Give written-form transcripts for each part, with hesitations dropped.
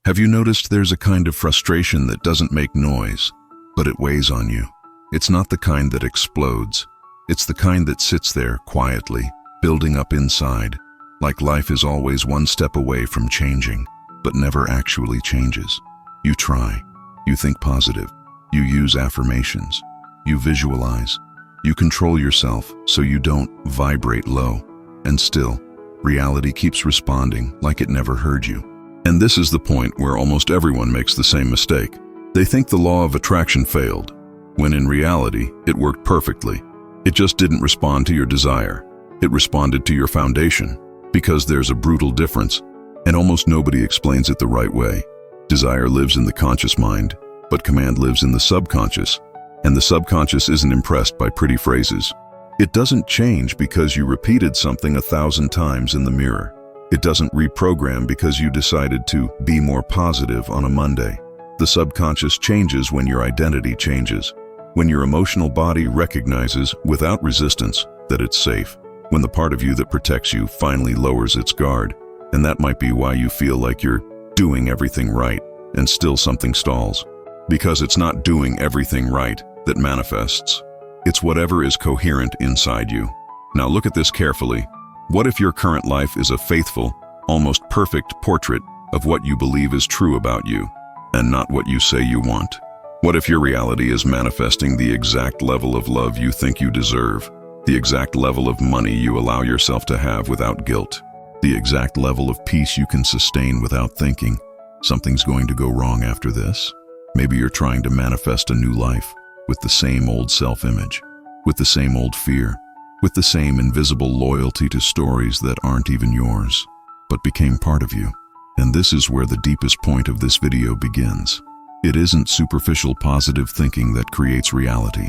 Have you noticed there's a kind of frustration that doesn't make noise, but it weighs on you? It's not the kind that explodes. It's the kind that sits there quietly, building up inside, like life is always one step away from changing, but never actually changes. You try. You think positive. You use affirmations. You visualize. You control yourself so you don't vibrate low. And still, reality keeps responding like it never heard you. And this is the point where almost everyone makes the same mistake. They think the law of attraction failed, when in reality, it worked perfectly. It just didn't respond to your desire. It responded to your foundation, because there's a brutal difference, and almost nobody explains it the right way. Desire lives in the conscious mind, but command lives in the subconscious, and the subconscious isn't impressed by pretty phrases. It doesn't change because you repeated something 1,000 times in the mirror. It doesn't reprogram because you decided to be more positive on a Monday. The subconscious changes when your identity changes, when your emotional body recognizes, without resistance, that it's safe, when the part of you that protects you finally lowers its guard. And that might be why you feel like you're doing everything right, and still something stalls. Because it's not doing everything right that manifests. It's whatever is coherent inside you. Now look at this carefully. What if your current life is a faithful, almost perfect portrait of what you believe is true about you, and not what you say you want? What if your reality is manifesting the exact level of love you think you deserve, the exact level of money you allow yourself to have without guilt, the exact level of peace you can sustain without thinking, something's going to go wrong after this? Maybe you're trying to manifest a new life with the same old self-image, with the same old fear, with the same invisible loyalty to stories that aren't even yours, but became part of you. And this is where the deepest point of this video begins. It isn't superficial positive thinking that creates reality.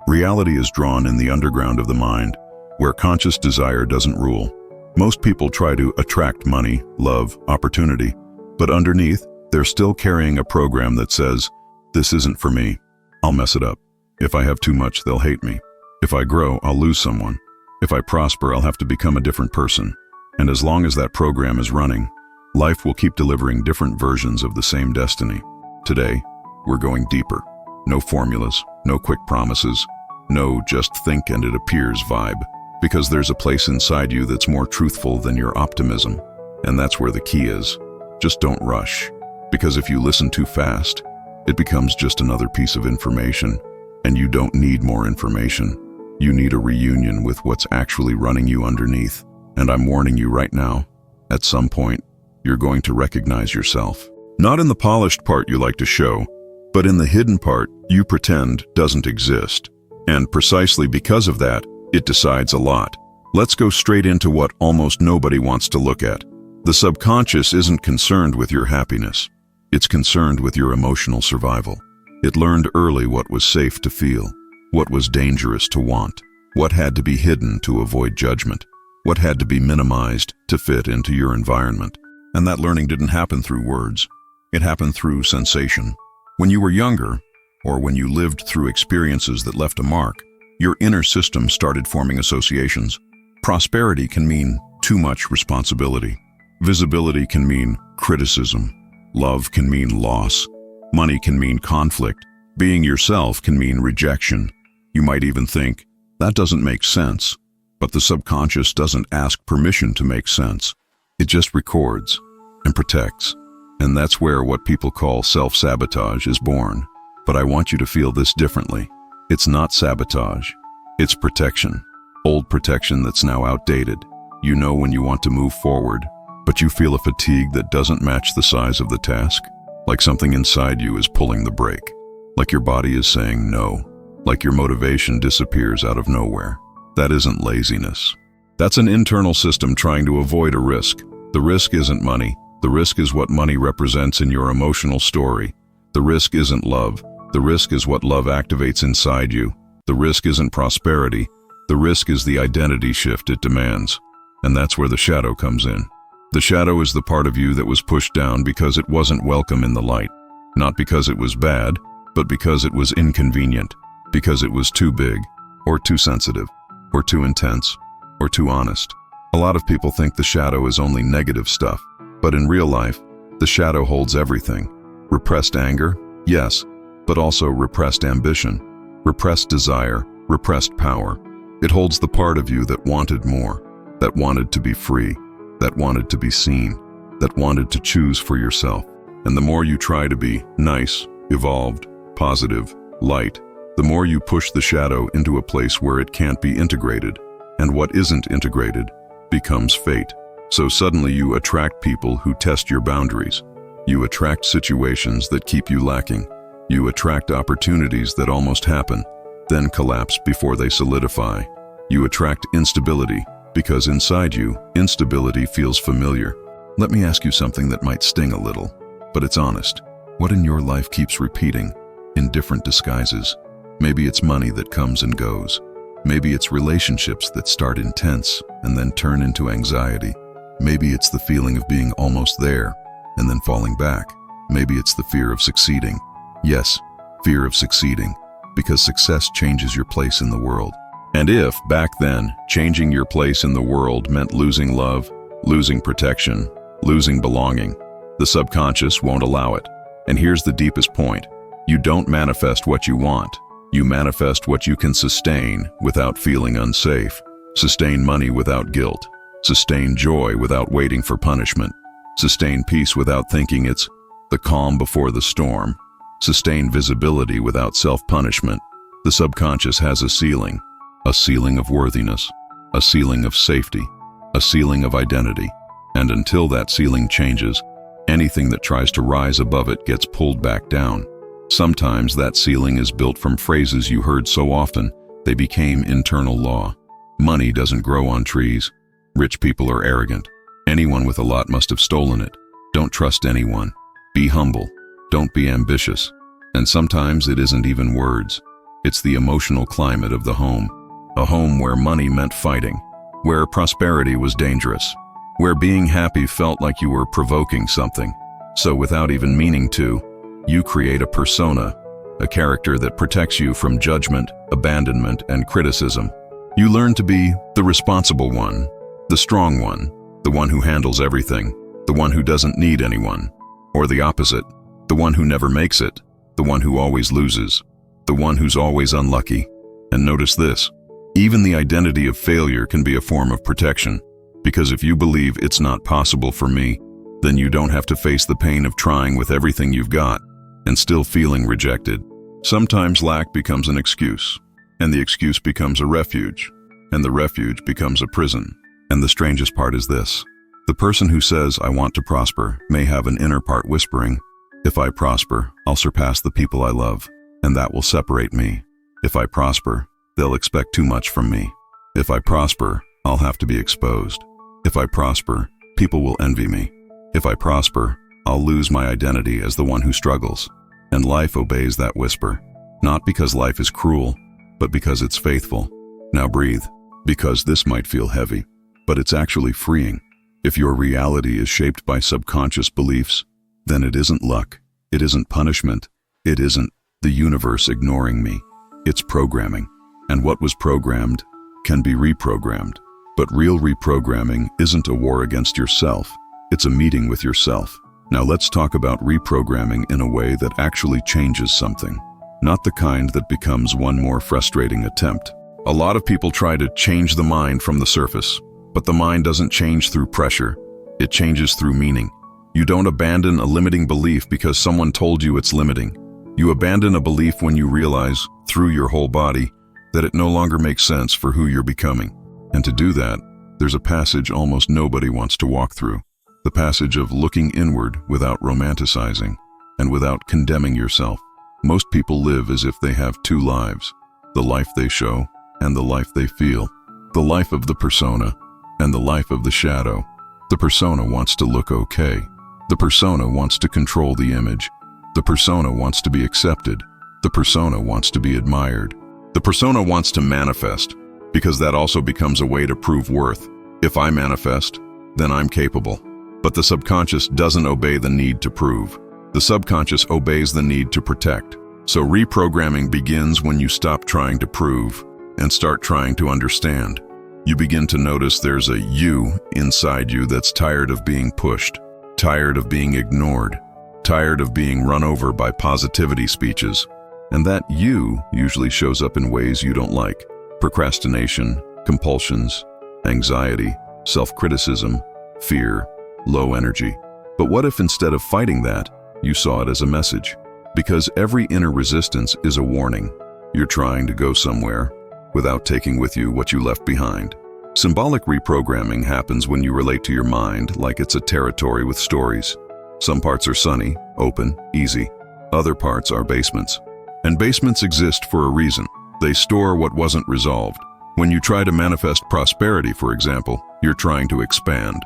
Reality is drawn in the underground of the mind, where conscious desire doesn't rule. Most people try to attract money, love, opportunity, but underneath, they're still carrying a program that says, "This isn't for me. I'll mess it up. If I have too much, they'll hate me. If I grow, I'll lose someone. If I prosper, I'll have to become a different person." And as long as that program is running, life will keep delivering different versions of the same destiny. Today, we're going deeper. No formulas, no quick promises, no just think and it appears vibe. Because there's a place inside you that's more truthful than your optimism. And that's where the key is. Just don't rush. Because if you listen too fast, it becomes just another piece of information. And you don't need more information. You need a reunion with what's actually running you underneath. And I'm warning you right now, at some point, you're going to recognize yourself. Not in the polished part you like to show, but in the hidden part you pretend doesn't exist. And precisely because of that, it decides a lot. Let's go straight into what almost nobody wants to look at. The subconscious isn't concerned with your happiness. It's concerned with your emotional survival. It learned early what was safe to feel, what was dangerous to want, what had to be hidden to avoid judgment, what had to be minimized to fit into your environment. And that learning didn't happen through words. It happened through sensation. When you were younger, or when you lived through experiences that left a mark, your inner system started forming associations. Prosperity can mean too much responsibility. Visibility can mean criticism. Love can mean loss. Money can mean conflict. Being yourself can mean rejection. You might even think, that doesn't make sense. But the subconscious doesn't ask permission to make sense. It just records and protects. And that's where what people call self-sabotage is born. But I want you to feel this differently. It's not sabotage. It's protection. Old protection that's now outdated. You know when you want to move forward, but you feel a fatigue that doesn't match the size of the task. Like something inside you is pulling the brake. Like your body is saying no. Like your motivation disappears out of nowhere. That isn't laziness. That's an internal system trying to avoid a risk. The risk isn't money. The risk is what money represents in your emotional story. The risk isn't love. The risk is what love activates inside you. The risk isn't prosperity. The risk is the identity shift it demands. And that's where the shadow comes in. The shadow is the part of you that was pushed down because it wasn't welcome in the light. Not because it was bad, but because it was inconvenient. Because it was too big, or too sensitive, or too intense, or too honest. A lot of people think the shadow is only negative stuff, but in real life, The shadow holds everything. Repressed anger? Yes, but also repressed ambition, repressed desire, repressed power. It holds the part of you that wanted more, that wanted to be free, that wanted to be seen, that wanted to choose for yourself. And the more you try to be nice, evolved, positive, light, the more you push the shadow into a place where it can't be integrated, and what isn't integrated becomes fate. So suddenly you attract people who test your boundaries. You attract situations that keep you lacking. You attract opportunities that almost happen, then collapse before they solidify. You attract instability because inside you, instability feels familiar. Let me ask you something that might sting a little, but it's honest. What in your life keeps repeating in different disguises? Maybe it's money that comes and goes. Maybe it's relationships that start intense and then turn into anxiety. Maybe it's the feeling of being almost there and then falling back. Maybe it's the fear of succeeding. Yes, fear of succeeding, because success changes your place in the world. And if, back then, changing your place in the world meant losing love, losing protection, losing belonging, the subconscious won't allow it. And here's the deepest point. You don't manifest what you want. You manifest what you can sustain without feeling unsafe. Sustain money without guilt. Sustain joy without waiting for punishment. Sustain peace without thinking it's the calm before the storm. Sustain visibility without self-punishment. The subconscious has a ceiling of worthiness, a ceiling of safety, a ceiling of identity. And until that ceiling changes, anything that tries to rise above it gets pulled back down. Sometimes that ceiling is built from phrases you heard so often, they became internal law. Money doesn't grow on trees. Rich people are arrogant. Anyone with a lot must have stolen it. Don't trust anyone. Be humble. Don't be ambitious. And sometimes it isn't even words. It's the emotional climate of the home. A home where money meant fighting, where prosperity was dangerous, where being happy felt like you were provoking something. So without even meaning to, you create a persona, a character that protects you from judgment, abandonment, and criticism. You learn to be the responsible one, the strong one, the one who handles everything, the one who doesn't need anyone, or the opposite, the one who never makes it, the one who always loses, the one who's always unlucky. And notice this, even the identity of failure can be a form of protection, because if you believe it's not possible for me, then you don't have to face the pain of trying with everything you've got and still feeling rejected. Sometimes lack becomes an excuse, and the excuse becomes a refuge, and the refuge becomes a prison. And the strangest part is this. The person who says, I want to prosper, may have an inner part whispering, if I prosper, I'll surpass the people I love, and that will separate me. If I prosper, they'll expect too much from me. If I prosper, I'll have to be exposed. If I prosper, people will envy me. If I prosper, I'll lose my identity as the one who struggles. And life obeys that whisper, not because life is cruel, but because it's faithful. Now breathe, because this might feel heavy, but it's actually freeing. If your reality is shaped by subconscious beliefs, then it isn't luck, it isn't punishment, it isn't the universe ignoring me. It's programming. And what was programmed can be reprogrammed. But real reprogramming isn't a war against yourself, it's a meeting with yourself. Now let's talk about reprogramming in a way that actually changes something, not the kind that becomes one more frustrating attempt. A lot of people try to change the mind from the surface, but the mind doesn't change through pressure, it changes through meaning. You don't abandon a limiting belief because someone told you it's limiting. You abandon a belief when you realize, through your whole body, that it no longer makes sense for who you're becoming. And to do that, there's a passage almost nobody wants to walk through. The passage of looking inward without romanticizing and without condemning yourself. Most people live as if they have two lives, the life they show and the life they feel, the life of the persona and the life of the shadow. The persona wants to look okay. The persona wants to control the image. The persona wants to be accepted. The persona wants to be admired. The persona wants to manifest, because that also becomes a way to prove worth. If I manifest, then I'm capable. But the subconscious doesn't obey the need to prove. The subconscious obeys the need to protect. So reprogramming begins when you stop trying to prove and start trying to understand. You begin to notice there's a you inside you that's tired of being pushed, tired of being ignored, tired of being run over by positivity speeches. And that you usually shows up in ways you don't like: procrastination, compulsions, anxiety, self-criticism, fear, low energy. But what if instead of fighting that, you saw it as a message? Because every inner resistance is a warning. You're trying to go somewhere without taking with you what you left behind. Symbolic reprogramming happens when you relate to your mind like it's a territory with stories. Some parts are sunny, open, easy. Other parts are basements. And basements exist for a reason. They store what wasn't resolved. When you try to manifest prosperity, for example, you're trying to expand.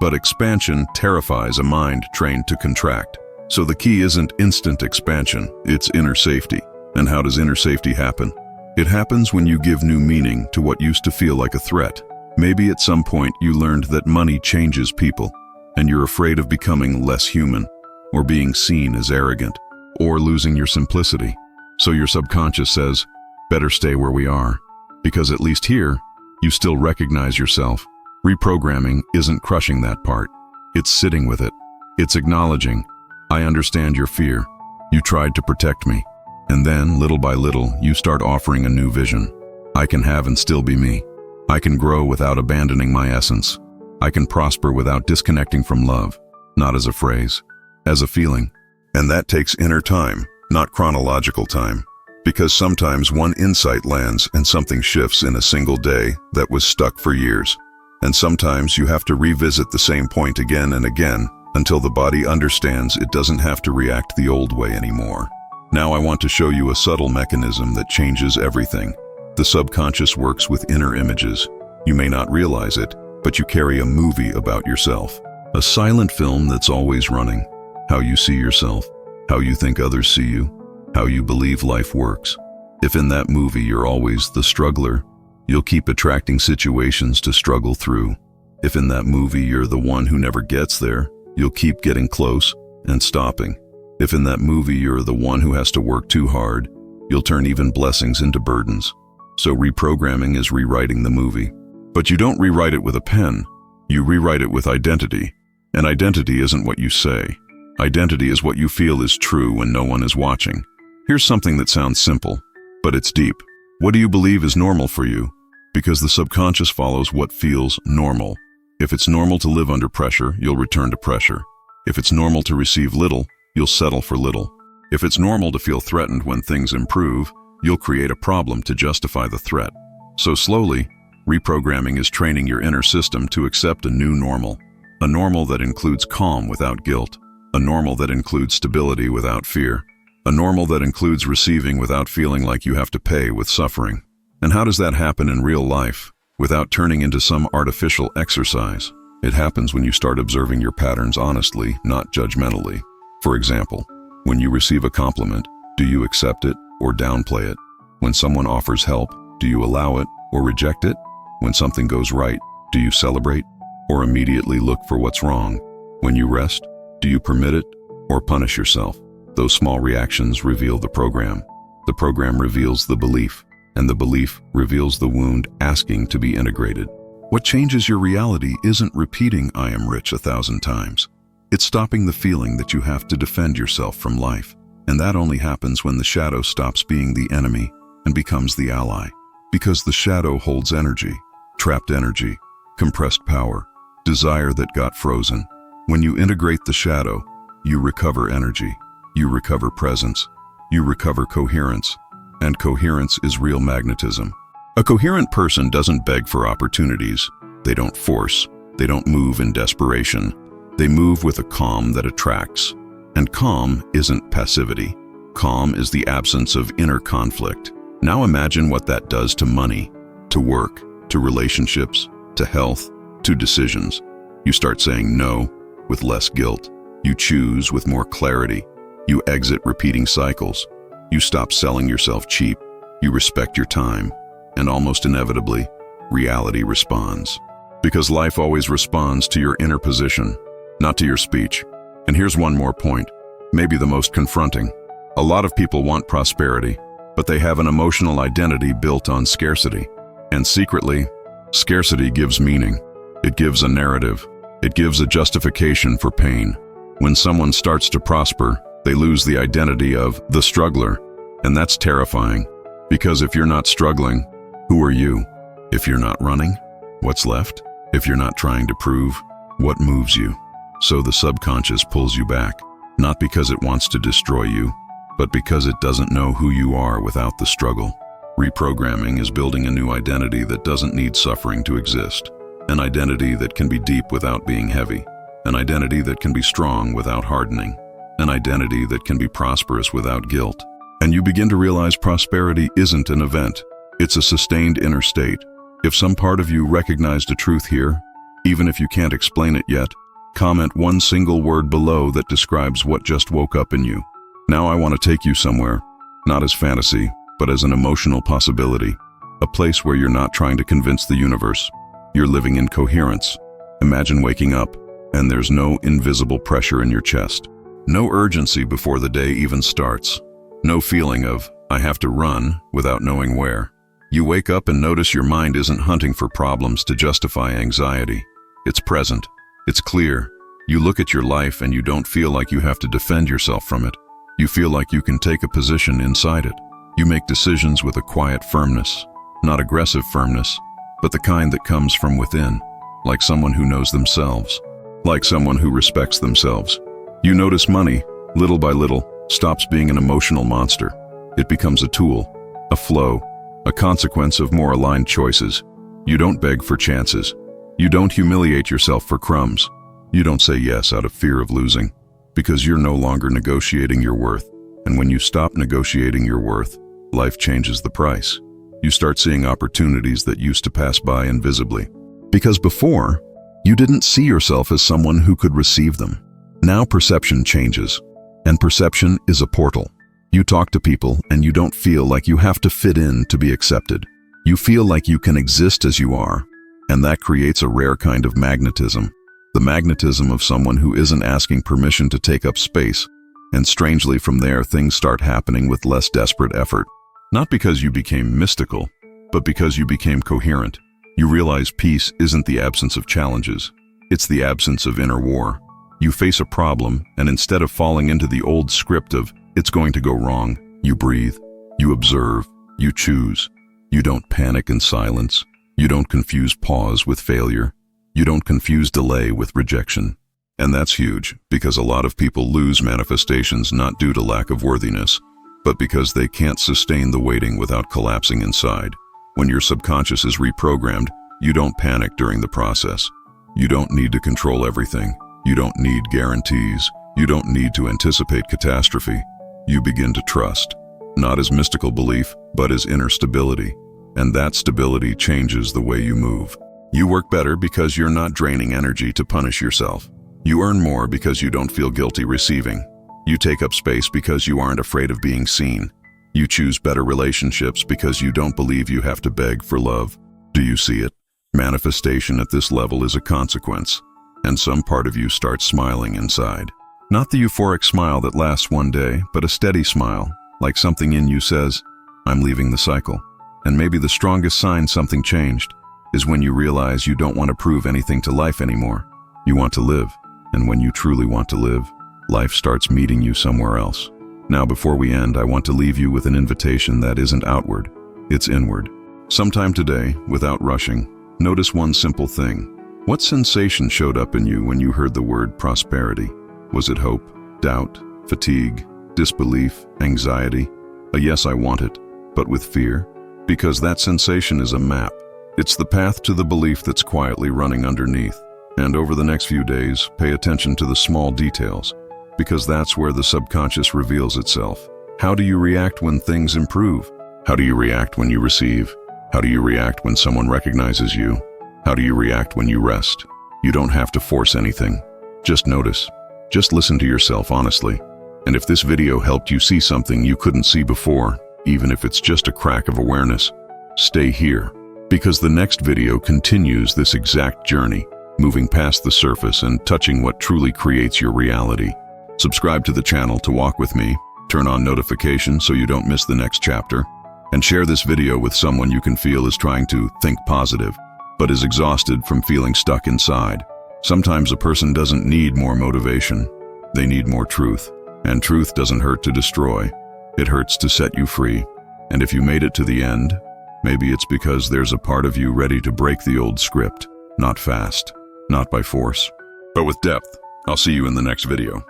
But expansion terrifies a mind trained to contract. So the key isn't instant expansion, it's inner safety. And how does inner safety happen? It happens when you give new meaning to what used to feel like a threat. Maybe at some point you learned that money changes people, and you're afraid of becoming less human, or being seen as arrogant, or losing your simplicity. So your subconscious says, better stay where we are, because at least here, you still recognize yourself. Reprogramming isn't crushing that part. It's sitting with it. It's acknowledging, I understand your fear. You tried to protect me. And then, little by little, you start offering a new vision. I can have and still be me. I can grow without abandoning my essence. I can prosper without disconnecting from love, not as a phrase, as a feeling. And that takes inner time, not chronological time. Because sometimes one insight lands and something shifts in a single day that was stuck for years. And sometimes you have to revisit the same point again and again until the body understands it doesn't have to react the old way anymore. Now I want to show you a subtle mechanism that changes everything. The subconscious works with inner images. You may not realize it, but you carry a movie about yourself. A silent film that's always running. How you see yourself, how you think others see you, how you believe life works. If in that movie you're always the struggler, you'll keep attracting situations to struggle through. If in that movie you're the one who never gets there, you'll keep getting close and stopping. If in that movie you're the one who has to work too hard, you'll turn even blessings into burdens. So reprogramming is rewriting the movie. But you don't rewrite it with a pen. You rewrite it with identity. And identity isn't what you say. Identity is what you feel is true when no one is watching. Here's something that sounds simple, but it's deep. What do you believe is normal for you? Because the subconscious follows what feels normal. If it's normal to live under pressure, you'll return to pressure. If it's normal to receive little, you'll settle for little. If it's normal to feel threatened when things improve, you'll create a problem to justify the threat. So slowly, reprogramming is training your inner system to accept a new normal. A normal that includes calm without guilt. A normal that includes stability without fear. A normal that includes receiving without feeling like you have to pay with suffering. And how does that happen in real life, without turning into some artificial exercise? It happens when you start observing your patterns honestly, not judgmentally. For example, when you receive a compliment, do you accept it or downplay it? When someone offers help, do you allow it or reject it? When something goes right, do you celebrate or immediately look for what's wrong? When you rest, do you permit it or punish yourself? Those small reactions reveal the program. The program reveals the belief, and the belief reveals the wound asking to be integrated. What changes your reality isn't repeating "I am rich" 1,000 times. It's stopping the feeling that you have to defend yourself from life. And that only happens when the shadow stops being the enemy and becomes the ally. Because the shadow holds energy, trapped energy, compressed power, desire that got frozen. When you integrate the shadow, you recover energy, you recover presence, you recover coherence. And coherence is real magnetism. A coherent person doesn't beg for opportunities. They don't force. They don't move in desperation. They move with a calm that attracts. And calm isn't passivity. Calm is the absence of inner conflict. Now imagine what that does to money, to work, to relationships, to health, to decisions. You start saying no with less guilt. You choose with more clarity. You exit repeating cycles. You stop selling yourself cheap. You respect your time. And almost inevitably, reality responds. Because life always responds to your inner position, not to your speech. And here's one more point, maybe the most confronting. A lot of people want prosperity, but they have an emotional identity built on scarcity. And secretly, scarcity gives meaning. It gives a narrative. It gives a justification for pain. When someone starts to prosper, they lose the identity of the struggler. And that's terrifying, because if you're not struggling, who are you? If you're not running, what's left? If you're not trying to prove, what moves you? So the subconscious pulls you back, not because it wants to destroy you, but because it doesn't know who you are without the struggle. Reprogramming is building a new identity that doesn't need suffering to exist. An identity that can be deep without being heavy. An identity that can be strong without hardening. An identity that can be prosperous without guilt. And you begin to realize prosperity isn't an event. It's a sustained inner state. If some part of you recognized a truth here, even if you can't explain it yet, comment one single word below that describes what just woke up in you. Now I want to take you somewhere, not as fantasy, but as an emotional possibility. A place where you're not trying to convince the universe. You're living in coherence. Imagine waking up, and there's no invisible pressure in your chest. No urgency before the day even starts. No feeling of, I have to run, without knowing where. You wake up and notice your mind isn't hunting for problems to justify anxiety. It's present. It's clear. You look at your life and you don't feel like you have to defend yourself from it. You feel like you can take a position inside it. You make decisions with a quiet firmness. Not aggressive firmness, but the kind that comes from within. Like someone who knows themselves. Like someone who respects themselves. You notice money, little by little, stops being an emotional monster. It becomes a tool, a flow, a consequence of more aligned choices. You don't beg for chances. You don't humiliate yourself for crumbs. You don't say yes out of fear of losing, because you're no longer negotiating your worth. And when you stop negotiating your worth, life changes the price. You start seeing opportunities that used to pass by invisibly. Because before, you didn't see yourself as someone who could receive them. Now perception changes. And perception is a portal. You talk to people and you don't feel like you have to fit in to be accepted. You feel like you can exist as you are, and that creates a rare kind of magnetism. The magnetism of someone who isn't asking permission to take up space. And strangely from there, things start happening with less desperate effort. Not because you became mystical, but because you became coherent. You realize peace isn't the absence of challenges. It's the absence of inner war. You face a problem, and instead of falling into the old script of, it's going to go wrong, you breathe, you observe, you choose. You don't panic in silence. You don't confuse pause with failure. You don't confuse delay with rejection. And that's huge, because a lot of people lose manifestations not due to lack of worthiness, but because they can't sustain the waiting without collapsing inside. When your subconscious is reprogrammed, you don't panic during the process. You don't need to control everything. You don't need guarantees. You don't need to anticipate catastrophe. You begin to trust, not as mystical belief, but as inner stability. And that stability changes the way you move. You work better because you're not draining energy to punish yourself. You earn more because you don't feel guilty receiving. You take up space because you aren't afraid of being seen. You choose better relationships because you don't believe you have to beg for love. Do you see it? Manifestation at this level is a consequence. And some part of you starts smiling inside. Not the euphoric smile that lasts one day, but a steady smile, like something in you says, I'm leaving the cycle. And maybe the strongest sign something changed is when you realize you don't want to prove anything to life anymore. You want to live. And when you truly want to live, life starts meeting you somewhere else. Now, before we end, I want to leave you with an invitation that isn't outward, it's inward. Sometime today, without rushing, notice one simple thing. What sensation showed up in you when you heard the word prosperity? Was it hope, doubt, fatigue, disbelief, anxiety? A yes, I want it, but with fear? Because that sensation is a map. It's the path to the belief that's quietly running underneath. And over the next few days, pay attention to the small details, because that's where the subconscious reveals itself. How do you react when things improve? How do you react when you receive? How do you react when someone recognizes you? How do you react when you rest? You don't have to force anything. Just notice. Just listen to yourself honestly. And if this video helped you see something you couldn't see before, even if it's just a crack of awareness, stay here, because the next video continues this exact journey, moving past the surface and touching what truly creates your reality. Subscribe to the channel to walk with me, turn on notifications so you don't miss the next chapter, and share this video with someone you can feel is trying to think positive, but is exhausted from feeling stuck inside. Sometimes a person doesn't need more motivation. They need more truth. And truth doesn't hurt to destroy. It hurts to set you free. And if you made it to the end, maybe it's because there's a part of you ready to break the old script. Not fast, not by force, but with depth. I'll see you in the next video.